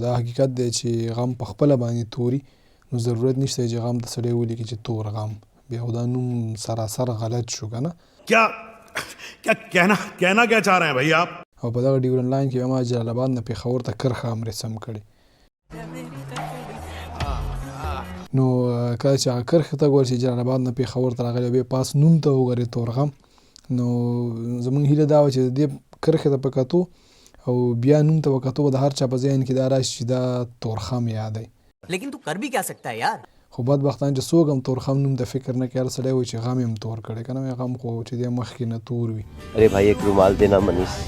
دا حقیقت دی چې غم په خپله باندې توري نو ضرورت نشته چې غم ته سړی ولیکي چې تور غم بیا خو دا نوم سراسر غلط شو که نه क्या कहना क्या चाह रहे हैं भाई आप او په دغه ډیورن لاین کې ما جلال آباد نه پېښور ته کرښه هم رسم کړې نو کله چې هغه کرښې ته ګورې چې جلال آباد نه پېښور ته راغلی بیا پاس نوم ته وګورې تورغم نو زموږ هیله دا وه چې د دې کرښې ته په کتو او بیا نوم ته په کتو به د هر چا په ذهن کې دا راشي چې دا تورخم یادی लेकिन तू कर भी क्या सकता है यार خو بدبختانه چې څوک هم تورخم نوم ته فکر نه کوي هر سړی وایي چې غم یې هم تور کړی که نه غم خو چې دی مخکې نه تور وي अरे भाई एक रुमाल देना मनीष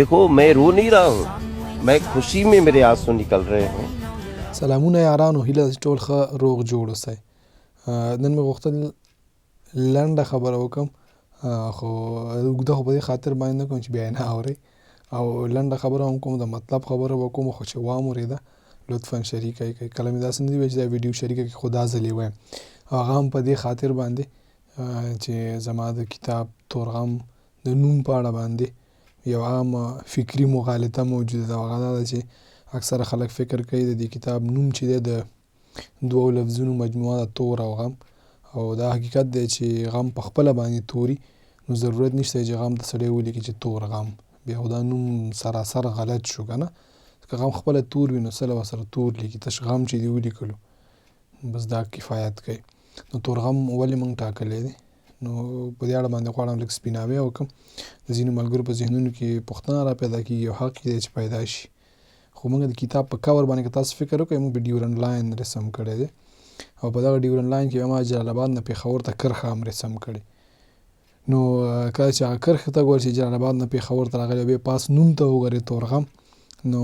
देखो मैं रो नहीं रहा हूँ मैं खुशी में मेरे आंसू निकल रहे हैं سلامونه یارانو هیله ده چې ټول ښه روغ جوړ اوسئ نن مې غوښتل لنډه خبره وکړم خو اوږده خو په دې خاطر باندې نه کوم چې بیا یې نه اورئ او لنډه خبره هم کوم د مطلب خبره به کوم خو چې واورېده لطفا شریکه یې کړئ کله مې داسې نه دي ویل چې دا ویډیو شریکه کړي خو دا ځل یې وایم هغه هم په دې خاطر باندې چې زما د کتاب تورغم د نوم په اړه باندې یو عام فکري مغالطه موجوده ده هغه دا ده چې اکثره خلک فکر کوي د دې کتاب نوم چې دی د دوو لفظونو مجموعه ده تور او غم او دا حقیقت دی چې غم په خپله باندې توري نو ضرورت نشته چې غم ته سړی ولیکي چې تور غم بیا خو دا نوم سراسر غلط شو که نه که غم خپله تور وي نو څه له ورسره تور لیکي تش غم چې دې ولیکلو بس دا کفایت کوي نو تور غم ولې موږ ټاکلی دی نو په دې اړه باندې غواړم لږ سپیناوی وکړم د ځینو ملګرو په ذهنونو کې پوښتنه را پیدا کېږي او حق دی چې پیدا شي خو موږ د کتاب په کور باندې که تاسو فکر وکړئ موږ په ډیورن لاین رسم کړی دی او په دغه ډیورن لاین کې ما جلال آباد نه پېښور ته کرښه هم رسم کړې نو کله چې هغه کرښې ته ګورې چې جلال آباد نه پېښور ته راغلی بیا پاس نوم ته وګورې تورغم نو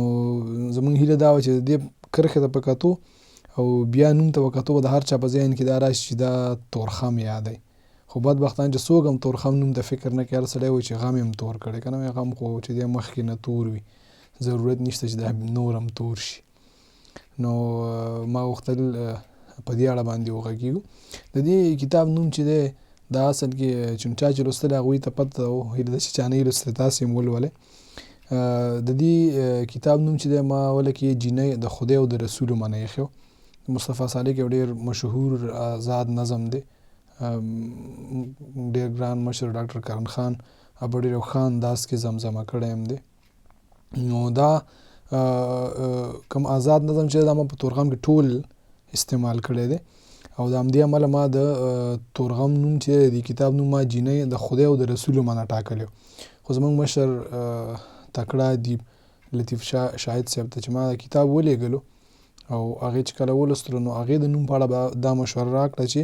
زموږ هیله دا وه چې د دې کرښې ته په کتو او بیا نوم ته په کتو به د هر چا په ذهن کې دا راشي چې دا تورخم یادی خو بدبختانه چې څوک هم تورخم نوم ته فکر نه کوي هر سړی وایي چې غم یې هم تور کړی که نه غم خو چې دی مخکې نه تور وي ضرورت نشته چې دا نور هم تور شي نو ما غوښتل په دې اړه باندې وغږېږو د دې کتاب نوم چې دی دا اصل کې چې چا چې لوستلی هغوی ته پته ده هیله ده چې چا نه یې لوستلی تاسې هم ولولئ د دې کتاب نوم چې دی ما ولکې جینۍ د خدای او د رسولو معنی ایښی مصطفی صالح یو ډېر مشهور آزاد نظم دی ډېر ګران مشر ډاکټر کرن خان په ډېر ښه انداز کې زمزمه کړی هم دی نو دا کوم آزاد نظم چې دا ما په تورغم کې ټول استعمال کړی دی او د همدې امله ما د تورغم نوم چې د کتاب نوم ما جینۍ د خدای او د رسولو معنی ټاکلی خو زموږ مشر تکړه ادیب لطیف شاهد صاحب ته چې ما دا کتاب ولیږلو او هغې چې کله ولوستلو نو هغې د نوم په اړه به دا مشوره راکړه چې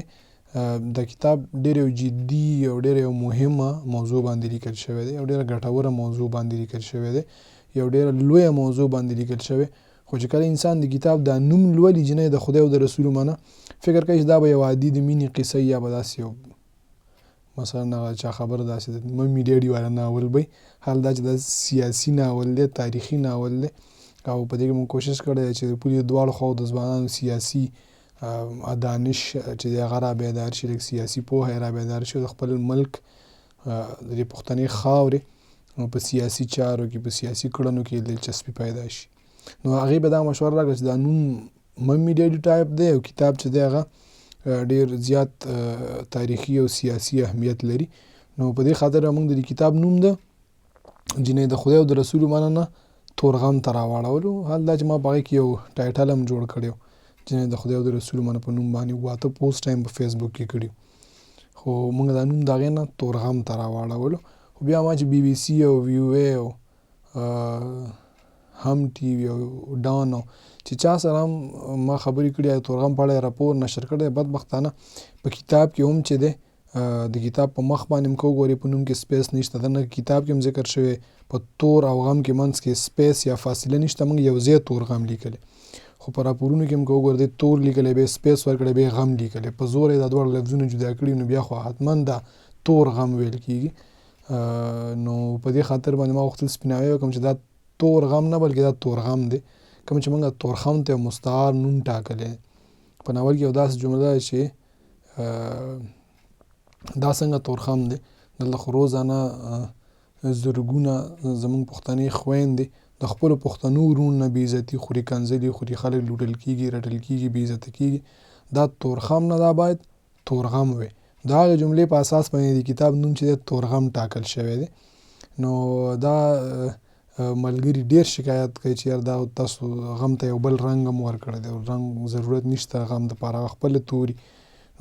دا کتاب ډېر یو جدي او ډېر یو مهمه موضوع باندې لیکل شوی دی او ډېره ګټوره موضوع باندې لیکل شوی دی یو ډېره لویه موضوع باندې لیکل شوی خو چې کله انسان د کتاب دا نوم لولي جینۍ د خدای او د رسولو معنی فکر کوي چې دا به یو عادي د مینې قصه یا به داسې یو مثلا هغه چا خبر داسې د ممي ډیډي والا ناول به حال دا چې دا سیاسي ناول دی تاریخي ناول دی او په دې کې موږ کوشش کړی دی چې د پولې دواړو خواو د ځوانانو سیاسي دانش چې د هغه را بیدار شي لږ سیاسي پوهه یې را بیدار شي او د خپل ملک د دې پښتنې خاورې په سیاسي چارو کې په سیاسي کړنو کې دلچسپي پیدا شي نو هغې به دا مشوره راکړه چې دا نوم ممي ډیډي ټایپ دی او کتاب چې دی هغه ډېر زیات تاریخي او سیاسي اهمیت لري نو په دې خاطر موږ د دې کتاب نوم د جینۍ د خدای او د رسولو معنی نه تورغم ته راواړولو حال دا چې ما په هغې کې یو ټایټل هم جوړ کړی و جینۍ د خدای او د رسولو معنی په نوم باندې 8 پوسټ هم په فیسبوک کې کړي خو موږ دا نوم د هغې نه تورغم ته راواړولو خو بیا ما چې بي بي سي او ویو ای او هم ټي وي او ډان او چې چا سره هم ما خبرې کړي د تورغم په اړه راپور نشر کړی بدبختانه په کتاب کې هم چې دی د کتاب په مخ باندې هم که وګورې په نوم کې سپیس نشته دنه کتاب کې هم ذکر شوی په تور او غم کې منځ کې سپیس یا فاصله نشته موږ یو ځای تورغم لیکلی خو په راپورونو کې هم که وګورې تور لیکلی بیا سپیس ورکړی بیا غم لیکلی په زور یې دا دواړه لفظونه جدا کړي نو بیا خو حتما دا تور غم ویل کېږي نو په دې خاطر باندې ما غوښتل سپیناوی وکړم چې دا تور غم نه بلکې دا تورغم دی کوم چې موږ تورخم ته مستعار نوم ټاکلی په ناول کې یو داسې جمله ده چې دا څنګه تورخم دی دلته خو روزانه زرګونه زموږ پښتنې خویندې د خپلو پښتنو ورونو نه بې عزتي خوري، کنځلې خوري، خلک لوټل کېږي، رټل کېږي، بې عزته کېږي. دا تورخم نه، دا باید تورغم وي. د هغې جملې په اساس باندې د کتاب نوم چې دی تورغم ټاکل شوی دی. نو دا ملګري ډېر شکایت کوي چې یار دا تاسو غم ته یو بل رنګ هم ورکړی دی، رنګ ضرورت نشته غم دپاره، هغه خپله توري.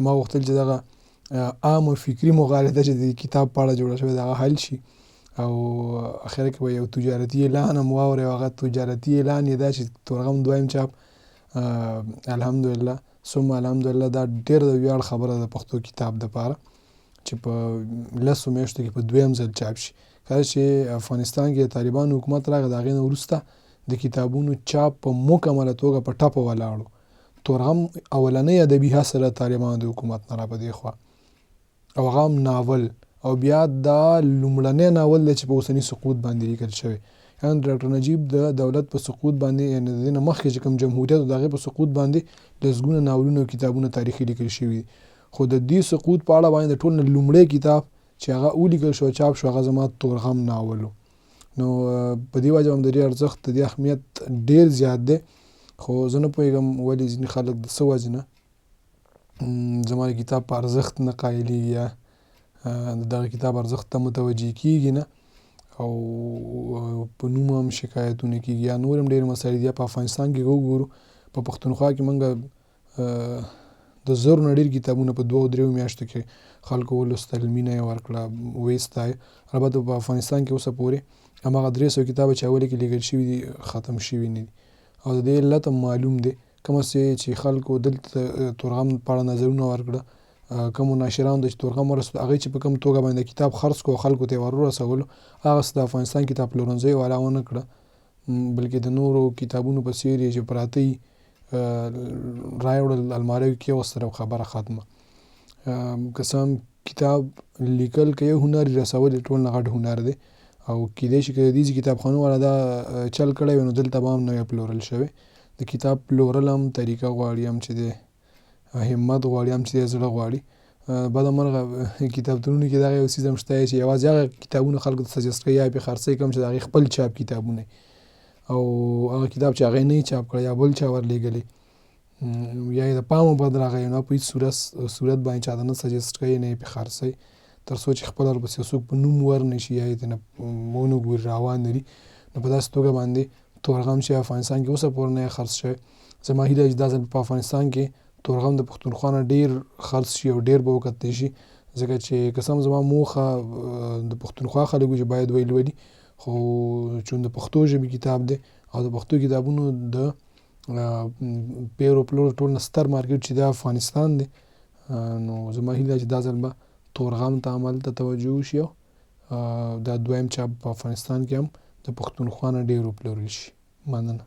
ما غوښتل چې دغه عامه فکري مغالطه چې د کتاب په اړه جوړه شوې ده هغه حل شي، او اخره کې به یو تجارتي اعلان هم واورئ، او هغه تجارتي اعلان یې دا چې تورغم دویم چاپ الحمدلله ثم الحمدلله دا ډېر د ویاړ خبره ده پښتو کتاب دپاره چې په 10 میاشتو کې په دویم ځل چاپ شي. کله چې افغانستان کې د طالبانو حکومت راغی، د هغې نه وروسته د کتابونو چاپ په مکمله توګه په ټپه ولاړ و. تورغم اولنۍ ادبي هڅه د طالبانو د حکومت نه را په دې خوا، او هغه هم ناول، او بیا دا لومړنی ناول دی چې په اوسني سقوط باندې لیکل شوی. یعنې ډاکټر نجیب د دولت په سقوط باندې، یعنې د دې نه مخکې چې کوم جمهوریت و د هغې په سقوط باندې لسګونه ناولونه او کتابونه تاریخي لیکل شوي دي. خو د دې سقوط په اړه باندې د ټول نه لومړی کتاب چې هغه ولیکل شو چاپ شو هغه زما تورغم ناول و. نو په دې وجه هم د دې ارزښت، د دې اهمیت ډېر زیات دی. خو زه نه پوهېږم ولې ځینې خلک د څه وجې نه زما د کتاب په ارزښت نه قایلېږي، یا د دغه کتاب ارزښت ته متوجه کېږي نه، او په نوم هم شکایتونه کېږي، یا نور هم ډېر مسایل دي. په افغانستان کې وګورو، په پښتونخوا کې موږ د 1000 نه ډېر کتابونه په 2-3 میاشتو کې خلکو ولوستل، مینه یې ورکړه، ویې ستایه. البته په افغانستان کې اوسه پورې هماغه 300 کتابه چې اول کې لیکل شوي دي ختم شوي نه دي، او د دې علت هم معلوم دی. کومه چې خلکو دلته تورغم په اړه نظرونه ورکړه، کومو ناشرانو ته چې تورغم ورسېد، هغوی چې په کوم توګه باندې کتاب خرڅ کړو او خلکو ته یې ور ورسولو، هغسې د افغانستان کتاب پلورنځیو والا ونه کړه، بلکې د نورو کتابونو په څېر یې چې پراته وي رایې وړل، الماریو کې کېوستل او خبره ختمه. که څه هم کتاب لیکل که یو هنر، رسول یې ټول نه غټ هنر دی، او کیدای شي که د دې کتابخانو والا دا چل کړی وی نو دلته به هم نه وی پلورل شوی. د کتاب پلورل هم طریقه غواړي، هم چې دی همت غواړي، هم چې دی زړه غواړي. بدمرغه کتابتونونو کې دغه یو څیز هم شته چې یوازې هغه کتابونه خلکو ته سجست کوي یا پرې خرڅوي کوم چې د هغې خپل چاپ کتابونه، او هغه کتاب چې هغې نه یې چاپ کړی یا بل چا ورلېږلی یا یې د پامه بد راغی، نو په هېڅ صورت باندې چاته نه سجست کوي، نه یې پرې خرڅوي، تر څو چې خپله ورپسې څوک په نوم ورنه شي یا یې ترېنه ونه ګوري روان لري. نو په داسې توګه باندې تورغم چې افغانستان کې اوسه پورې نه یې خرڅ شوی. زما هیله چې دا ځل په افغانستان کې تورغم د پښتونخوا نه ډېر خرڅ شي او ډېر به وکتلی شي، ځکه چې که څه هم زما موخه د پښتونخوا خلک و چې باید ویلولي، خو چون د پښتو ژبې کتاب دی او د پښتو کتابونو د پیر او پلور ټول نه ستر مارکېټ چې د افغانستان دی، نو زما هیله چې دا ځل به تورغم ته همالته توجه وشي، او دا دویم چاپ په افغانستان کې هم د پښتونخوا نه ډېر وپلورل شي. مننه.